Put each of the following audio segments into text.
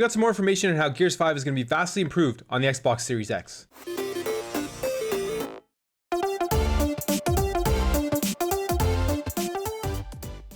We got some more information on how Gears 5 is going to be vastly improved on the Xbox Series X.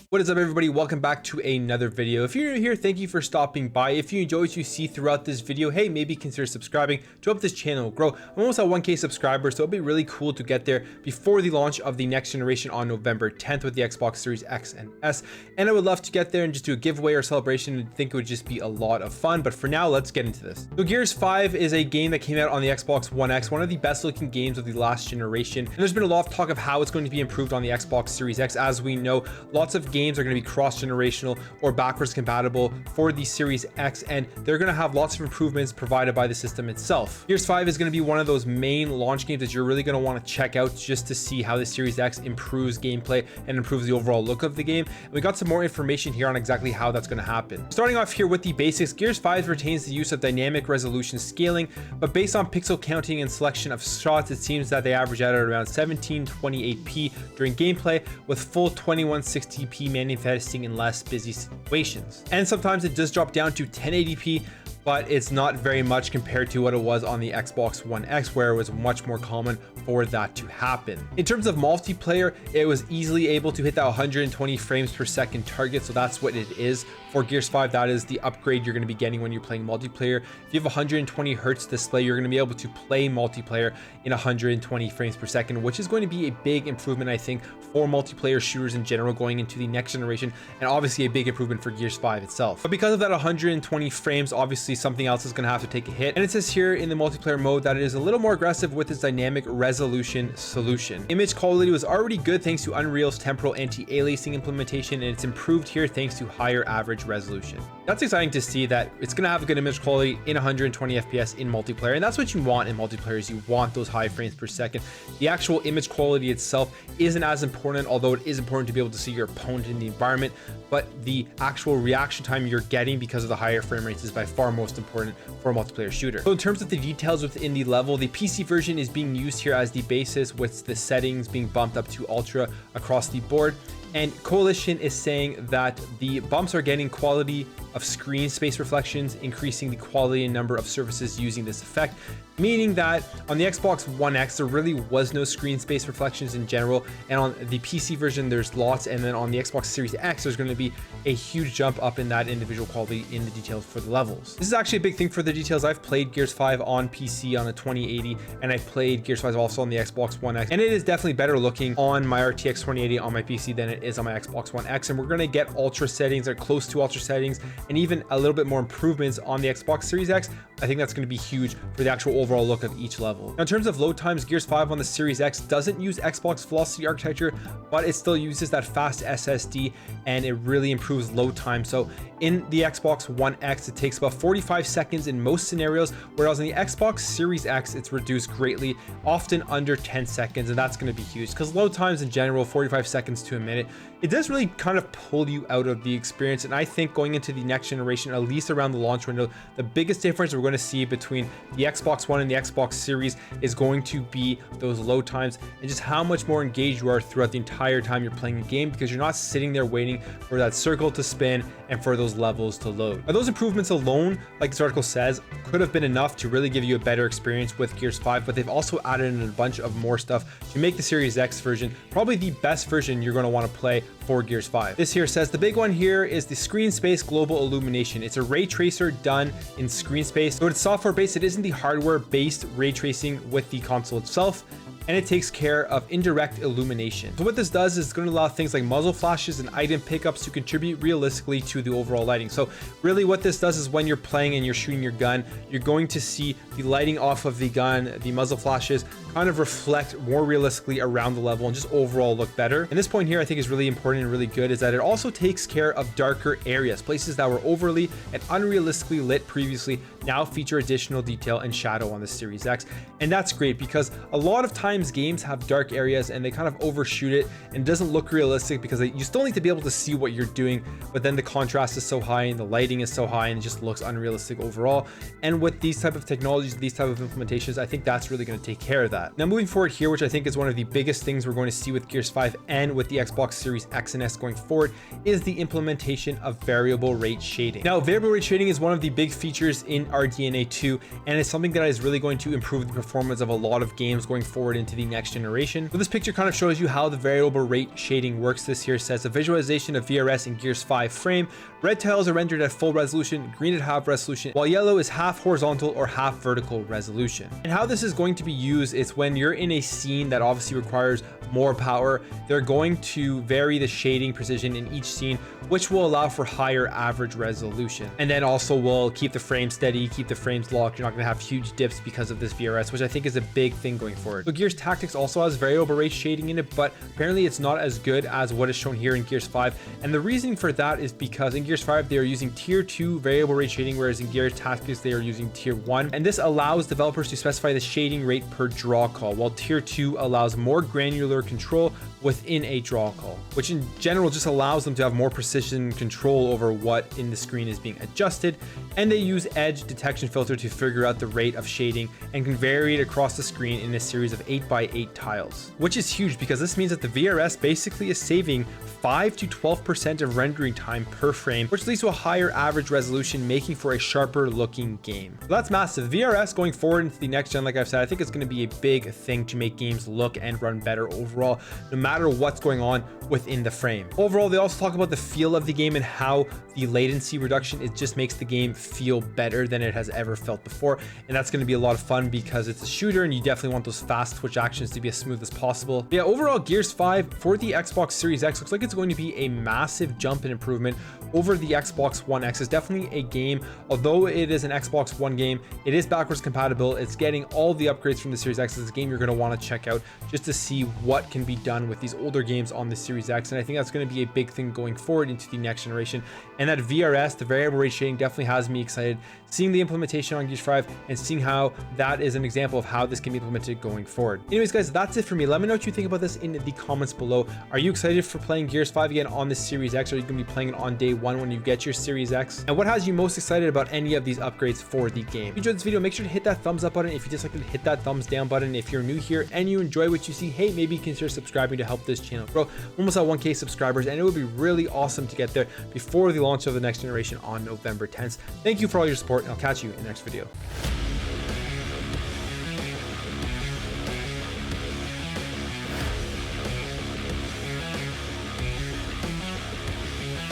What is up, everybody? Welcome back to another video. If you're new here, thank you for stopping by. If you enjoy what you see throughout this video, hey, maybe consider subscribing to help this channel grow. I'm almost at 1K subscribers, so it'll be really cool to get there before the launch of the next generation on November 10th with the Xbox Series X and S. And I would love to get there and just do a giveaway or celebration. I think it would just be a lot of fun. But for now, let's get into this. So Gears 5 is a game that came out on the Xbox One X, one of the best looking games of the last generation. And there's been a lot of talk of how it's going to be improved on the Xbox Series X. As we know, lots of games are going to be cross-generational or backwards compatible for the Series X, and they're going to have lots of improvements provided by the system itself. Gears 5 is going to be one of those main launch games that you're really going to want to check out just to see how the Series X improves gameplay and improves the overall look of the game. And we got some more information here on exactly how that's going to happen. Starting off here with the basics, Gears 5 retains the use of dynamic resolution scaling, but based on pixel counting and selection of shots, it seems that they average out at around 1728p during gameplay, with full 2160p manifesting in less busy situations. And sometimes it does drop down to 1080p, but it's not very much compared to what it was on the Xbox One X, where it was much more common for that to happen. In terms of multiplayer, it was easily able to hit that 120 frames per second target, so that's what it is for Gears 5. That is the upgrade you're going to be getting when you're playing multiplayer. If you have 120 hertz display, you're going to be able to play multiplayer in 120 frames per second, which is going to be a big improvement, I think, for multiplayer shooters in general going into the next generation, and obviously a big improvement for Gears 5 itself. But because of that 120 frames, obviously something else is going to have to take a hit, and it says here in the multiplayer mode that it is a little more aggressive with its dynamic resolution solution. Image quality was already good thanks to Unreal's temporal anti-aliasing implementation, and it's improved here thanks to higher average resolution. That's exciting to see that it's going to have a good image quality in 120 FPS in multiplayer, and that's what you want in multiplayer. Is you want those high frames per second. The actual image quality itself isn't as important, although it is important to be able to see your opponent in the environment, but the actual reaction time you're getting because of the higher frame rates is by far most important for a multiplayer shooter. So in terms of the details within the level, the PC version is being used here as the basis, with the settings being bumped up to ultra across the board. And Coalition is saying that the bumps are getting quality of screen space reflections, increasing the quality and number of surfaces using this effect, meaning that on the Xbox One X, there really was no screen space reflections in general. And on the PC version, there's lots. And then on the Xbox Series X, there's going to be a huge jump up in that individual quality in the details for the levels. This is actually a big thing for the details. I've played Gears 5 on PC on a 2080, and I played Gears 5 also on the Xbox One X. And it is definitely better looking on my RTX 2080 on my PC than it is on my Xbox One X. And we're going to get ultra settings or close to ultra settings, and even a little bit more improvements on the Xbox Series X. I think that's going to be huge for the actual overall look of each level. Now, in terms of load times, Gears 5 on the Series X doesn't use Xbox Velocity architecture, but it still uses that fast SSD, and it really improves load time. So in the Xbox One X, it takes about 45 seconds in most scenarios, whereas on the Xbox Series X, it's reduced greatly, often under 10 seconds, and that's going to be huge because load times in general, 45 seconds to a minute, it does really kind of pull you out of the experience. And I think going into the next generation, at least around the launch window, the biggest difference we're going to see between the Xbox One and the Xbox Series is going to be those load times and just how much more engaged you are throughout the entire time you're playing the game, because you're not sitting there waiting for that circle to spin and for those levels to load. Now, those improvements alone, like this article says, could have been enough to really give you a better experience with Gears 5, but they've also added in a bunch of more stuff to make the Series X version probably the best version you're going to want to play for Gears 5. This here says the big one here is the screen space global illumination. It's a ray tracer done in screen space. So it's software based. It isn't the hardware based ray tracing with the console itself, and it takes care of indirect illumination. So what this does is it's going to allow things like muzzle flashes and item pickups to contribute realistically to the overall lighting. So really what this does is when you're playing and you're shooting your gun, you're going to see the lighting off of the gun, the muzzle flashes kind of reflect more realistically around the level and just overall look better. And this point here I think is really important and really good, is that it also takes care of darker areas. Places that were overly and unrealistically lit previously now feature additional detail and shadow on the Series X. And that's great because a lot of times games have dark areas and they kind of overshoot it and it doesn't look realistic because you still need to be able to see what you're doing, but then the contrast is so high and the lighting is so high and it just looks unrealistic overall. And with these type of technologies, these type of implementations, I think that's really going to take care of that. that. Now moving forward here, which I think is one of the biggest things we're going to see with Gears 5 and with the Xbox Series X and S going forward, is the implementation of variable rate shading. Now variable rate shading is one of the big features in RDNA 2, and it's something that is really going to improve the performance of a lot of games going forward into the next generation. So this picture kind of shows you how the variable rate shading works. This here says a visualization of VRS in Gears 5 frame. Red tiles are rendered at full resolution, green at half resolution, while yellow is half horizontal or half vertical resolution. And how this is going to be used is when you're in a scene that obviously requires more power, they're going to vary the shading precision in each scene, which will allow for higher average resolution. And then also will keep the frame steady, keep the frames locked. You're not gonna have huge dips because of this VRS, which I think is a big thing going forward. So Gears Tactics also has variable rate shading in it, but apparently it's not as good as what is shown here in Gears 5. And the reason for that is because in Gears 5, they are using tier 2 variable rate shading, whereas in Gears Tactics, they are using tier 1. And this allows developers to specify the shading rate per draw call, while tier 2 allows more granular control within a draw call, which in general just allows them to have more precision control over what in the screen is being adjusted. And they use edge detection filter to figure out the rate of shading and can vary it across the screen in a series of 8x8 tiles, which is huge because this means that the VRS basically is saving 5 to 12% of rendering time per frame, which leads to a higher average resolution, making for a sharper looking game. So that's massive. VRS going forward into the next gen, like I've said, I think it's going to be a big thing to make games look and run better overall, no matter what's going on within the frame. Overall, they also talk about the feel of the game and how the latency reduction, it just makes the game feel better than it has ever felt before. And that's going to be a lot of fun because it's a shooter and you definitely want those fast twitch actions to be as smooth as possible. But yeah, overall, Gears 5 for the Xbox Series X looks like it's going to be a massive jump in improvement over the Xbox One X. Is definitely a game, although it is an Xbox One game, it is backwards compatible. It's getting all the upgrades from the Series X. It's a game you're going to want to check out just to see what can be done with these older games on the Series X. And I think that's going to be a big thing going forward into the next generation. And that VRS, the variable rate shading, definitely has me excited seeing the implementation on Gears 5 and seeing how that is an example of how this can be implemented going forward. Anyways, guys, that's it for me. Let me know what you think about this in the comments below. Are you excited for playing Gears 5 again on this Series X? Or are you going to be playing it on day one when you get your Series X? And what has you most excited about any of these upgrades for the game? If you enjoyed this video, make sure to hit that thumbs up button. If you disliked it, hit that thumbs down button. If you're new here and you enjoy what you see, hey, maybe consider subscribing to help this channel grow. We're almost at 1K subscribers, and it would be really awesome to get there before the launch of the next generation on November 10th. Thank you for all your support, and I'll catch you in the next video.